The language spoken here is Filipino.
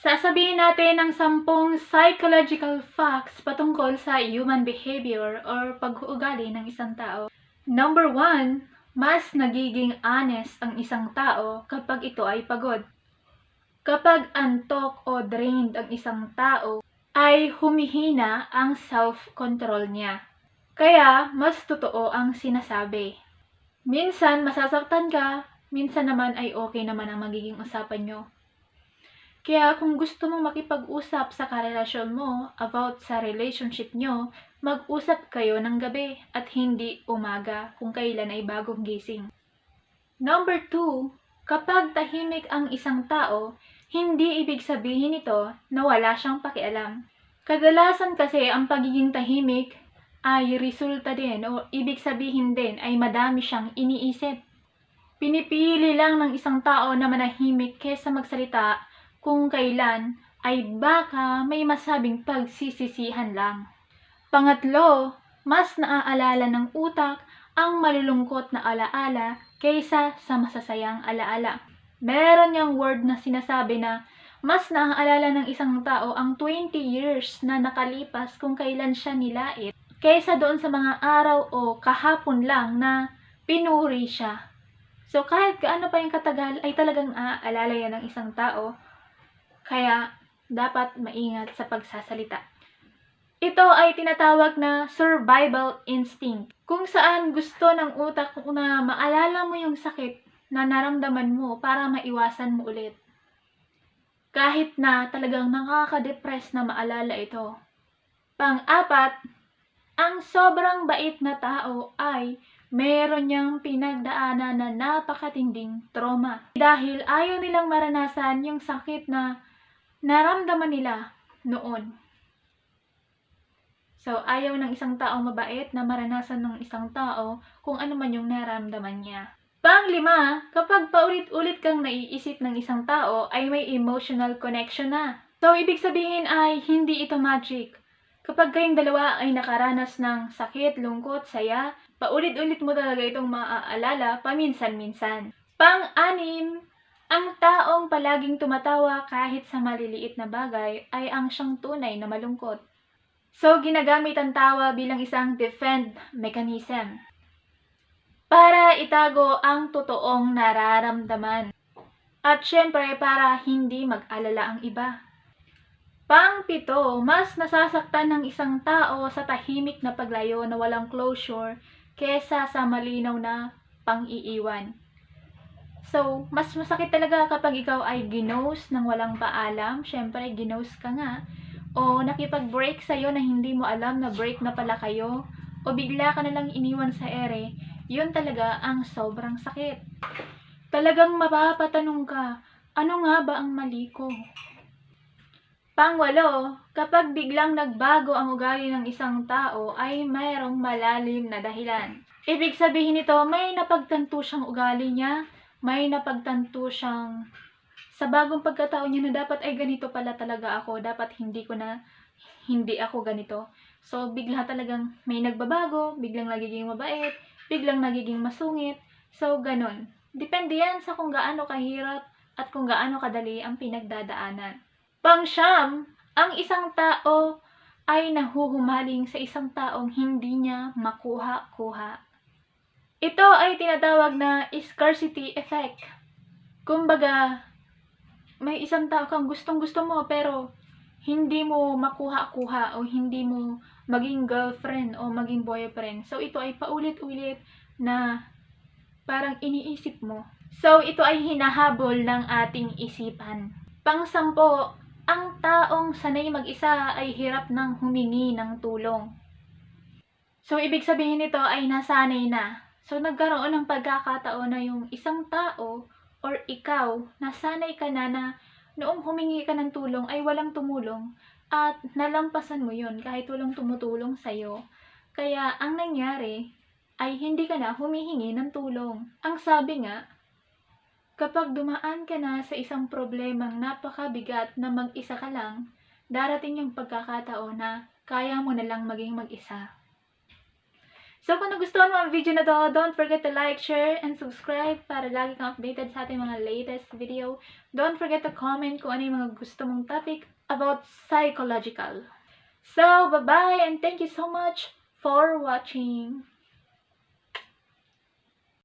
Sasabihin natin ang 10 psychological facts patungkol sa human behavior or pag-uugali ng isang tao. Number 1, mas nagiging honest ang isang tao kapag ito ay pagod. Kapag antok o drained ang isang tao, ay humihina ang self-control niya. Kaya, mas totoo ang sinasabi. Minsan masasaktan ka, minsan naman ay okay naman ang magiging usapan nyo. Kaya kung gusto mong makipag-usap sa karelasyon mo about sa relationship nyo, mag-usap kayo ng gabi at hindi umaga kung kailan ay bagong gising. Number 2, kapag tahimik ang isang tao, hindi ibig sabihin nito na wala siyang pakialam. Kadalasan kasi ang pagiging tahimik ay resulta din o ibig sabihin din ay madami siyang iniisip. Pinipili lang ng isang tao na manahimik kaysa magsalita kung kailan ay baka may masabing pagsisisihan lang. Pangatlo, mas naaalala ng utak ang malulungkot na alaala kaysa sa masasayang alaala. Meron yung word na sinasabi na mas naaalala ng isang tao ang 20 years na nakalipas kung kailan siya nilait kaysa doon sa mga araw o kahapon lang na pinuri siya. So kahit gaano pa yung katagal ay talagang naaalala yan ng isang tao. Kaya, dapat maingat sa pagsasalita. Ito ay tinatawag na survival instinct, kung saan gusto ng utak na maalala mo yung sakit na naramdaman mo para maiwasan mo ulit. Kahit na talagang nakaka-depress na maalala ito. Pang-apat, ang sobrang bait na tao ay meron niyang pinagdaanan na napakatinding trauma. Dahil ayaw nilang maranasan yung sakit na naramdaman nila noon. So, ayaw ng isang taong mabait na maranasan ng isang tao kung ano man yung naramdaman niya. Pang-5, kapag paulit-ulit kang naiisip ng isang tao ay may emotional connection na. So, ibig sabihin ay hindi ito magic. Kapag kayong dalawa ay nakaranas ng sakit, lungkot, saya, paulit-ulit mo talaga itong maaalala paminsan-minsan. Pang-6, ang taong palaging tumatawa kahit sa maliliit na bagay ay ang siyang tunay na malungkot. So, ginagamit ang tawa bilang isang defense mechanism para itago ang totoong nararamdaman. At syempre, para hindi mag-alala ang iba. Pang-7, mas nasasaktan ng isang tao sa tahimik na paglayo na walang closure kesa sa malinaw na pang-iiwan. So, mas masakit talaga kapag ikaw ay ginost ng walang paalam. Syempre, ginost ka nga. O nakipag-break sa'yo na hindi mo alam na break na pala kayo. O bigla ka nalang iniwan sa ere. Yun talaga ang sobrang sakit. Talagang mapapatanong ka, ano nga ba ang mali ko? Pang-8, kapag biglang nagbago ang ugali ng isang tao ay mayroong malalim na dahilan. Ibig sabihin nito, may napagtanto siyang ugali niya, may napagtanto siyang sa bagong pagkatao niya na dapat ay ganito pala talaga ako, dapat hindi ako ganito. So, bigla talagang may nagbabago, biglang nagiging mabait, biglang nagiging masungit. So, ganun. Depende yan sa kung gaano kahirap at kung gaano kadali ang pinagdadaanan. Pang-9, ang isang tao ay nahuhumaling sa isang taong hindi niya makuha-kuha. Ito ay tinatawag na scarcity effect. Kumbaga, may isang tao kang gustong-gusto mo pero hindi mo makuha-kuha o hindi mo maging girlfriend o maging boyfriend. So, ito ay paulit-ulit na parang iniisip mo. So, ito ay hinahabol ng ating isipan. Pang-10, ang taong sanay mag-isa ay hirap ng humingi ng tulong. So, ibig sabihin nito ay nasanay na. So, nagkaroon ng pagkakataon na yung isang tao or ikaw, nasanay ka na noong humingi ka ng tulong ay walang tumulong at nalampasan mo yun kahit walang tumutulong sa'yo. Kaya, ang nangyari ay hindi ka na humihingi ng tulong. Ang sabi nga, kapag dumaan ka na sa isang problemang napakabigat na mag-isa ka lang, darating yung pagkakataon na kaya mo na lang maging mag-isa. So, kung nagustuhan mo ang video na to, don't forget to like, share, and subscribe para lagi kang updated sa ating mga latest video. Don't forget to comment kung ano yung mga gusto mong topic about psychological. So, bye-bye and thank you so much for watching.